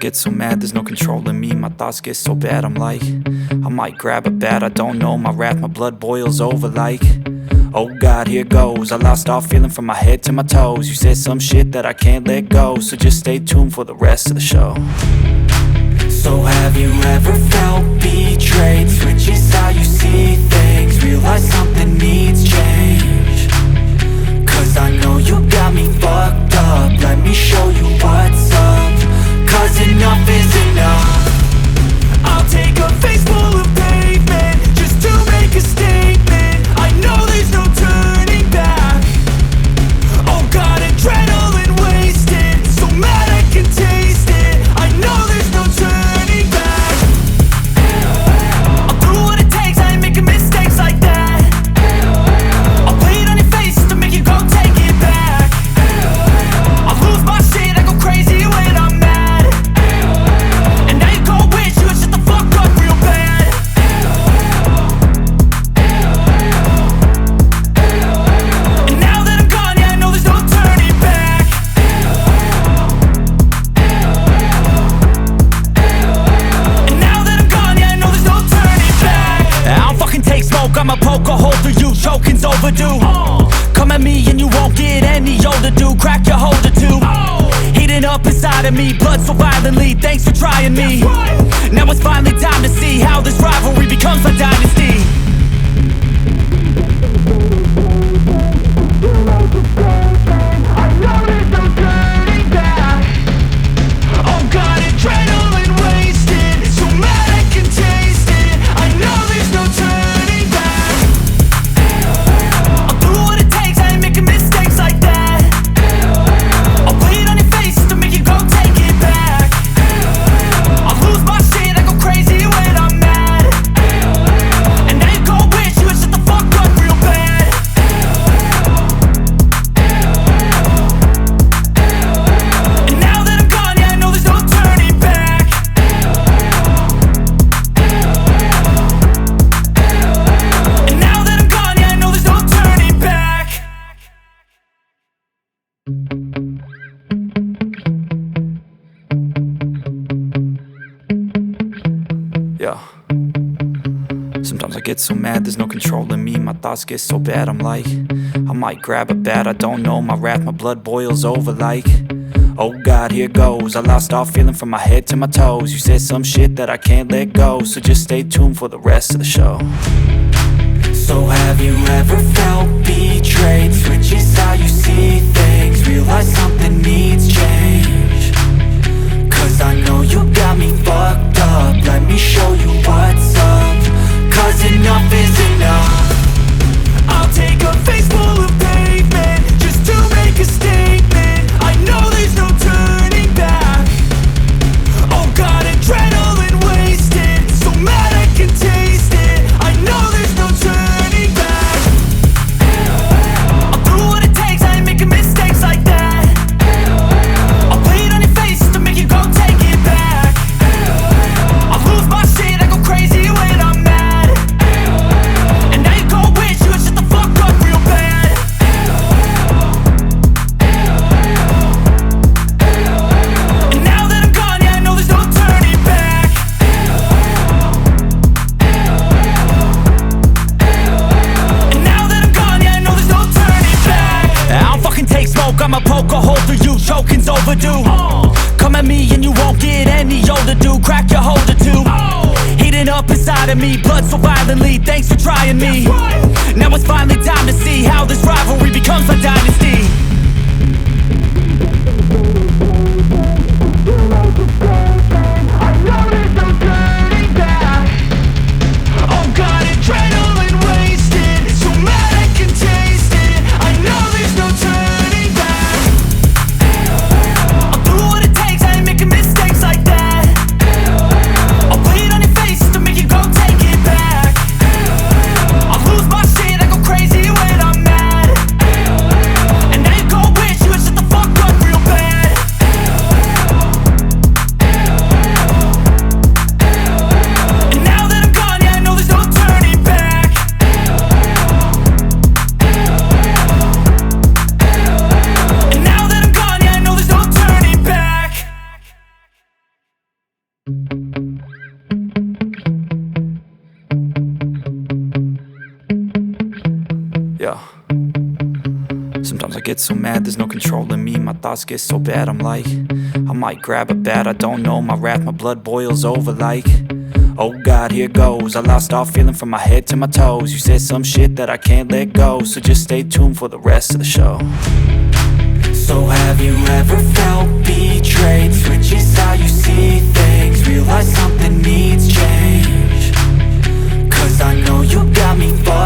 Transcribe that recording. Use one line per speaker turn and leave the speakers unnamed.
get so mad, there's no controlling me. My thoughts get so bad, I'm like, I might grab a bat, I don't know. My wrath, my blood boils over like, oh God, here goes. I lost all feeling from my head to my toes. You said some shit that I can't let go, so just stay tuned for the rest of the show. So have you ever felt betrayed? Switches how you see things, realize something needs change. Cause I know you got me fucked up, let me show you what's up. Cause enough is enough. I'll take a face full of pavement just to make a statement. I know there's no turning back. Oh God, adrenaline wasted, so mad I can taste it. I know there's no turning back. I'll do what it takes, I ain't making mistakes like that. I'll play it on your face to make you go take it back. I'll lose my shit, I go crazy when I'm mad. And now you go wish you would shut the fuck up real bad. And now that I'm gone, yeah, I know there's no turning back. And now that I'm gone, yeah, I know there's no turning back. I don't fucking take smoke, I'ma poke a hole through you, choking's overdue. Come at me and you won't get any older, dude. Crack your holder too. Heating up inside of me, blood so violently, thanks for trying me. Now it's finally time to see how this rivalry becomes a dynasty. I know there's no turning back. Oh God, adrenaline wasted, so mad I can taste it. I know there's no turning back. I'll do what it takes, I ain't making mistakes like that. I'll play it on your face to make you go take it back. I'll lose my shit, I go crazy when I'm mad. And now you go wish you would shut the fuck up real bad. And now that I'm gone, yeah, I know there's no turning back. And now that I'm gone, yeah, I know there's no turning back. Yeah. Sometimes I get so mad, there's no controlling me. My thoughts get so bad, I'm like, I might grab a bat, I don't know. My wrath, my blood boils over like, oh God, here goes. I lost all feeling from my head to my toes. You said some shit that I can't let go, so just stay tuned for the rest of the show. So have you ever felt betrayed? Switches how you see things, realize something needs change. Cause I know you got me fucked up, let me show you what's up. Cause enough is enough. I'll take a face full of pavement just to make a statement. I know there's no turning back. Oh God, adrenaline wasted, so mad I can taste it. I know there's no turning back. I'll do what it takes, I ain't making mistakes like that. I'll play it on your face to make you go take it back. I'll lose my shit, I go crazy when I'm mad. And now you go wish you would shut the fuck up real bad. And now that I'm gone, yeah, I know there's no turning back. And now that I'm gone, yeah, I know there's no turning back. I don't fucking take smoke, I'ma poke a hole through you, choking's overdue. Come at me and you won't get any older, dude. Crack your holder too. Heating up inside of me, blood so violently, thanks for trying me. Now it's finally time to see how this rivalry becomes a dynasty. I know there's no turning back. Oh God, adrenaline wasted, so mad I can taste it. I know there's no turning back. I'll do what it takes, I ain't making mistakes like that. I'll play it on your face to make you go take it back. I'll lose my shit, I go crazy when I'm mad. And now you Yeah. Sometimes I get so mad, there's no controlling me. My thoughts get so bad, I'm like, I might grab a bat, I don't know. My wrath, my blood boils over like, oh God, here goes. I lost all feeling from my head to my toes. You said some shit that I can't let go, so just stay tuned for the rest of the show. So have you ever felt betrayed? Switches how you see things, realize something needs change. Cause I know you got me fucked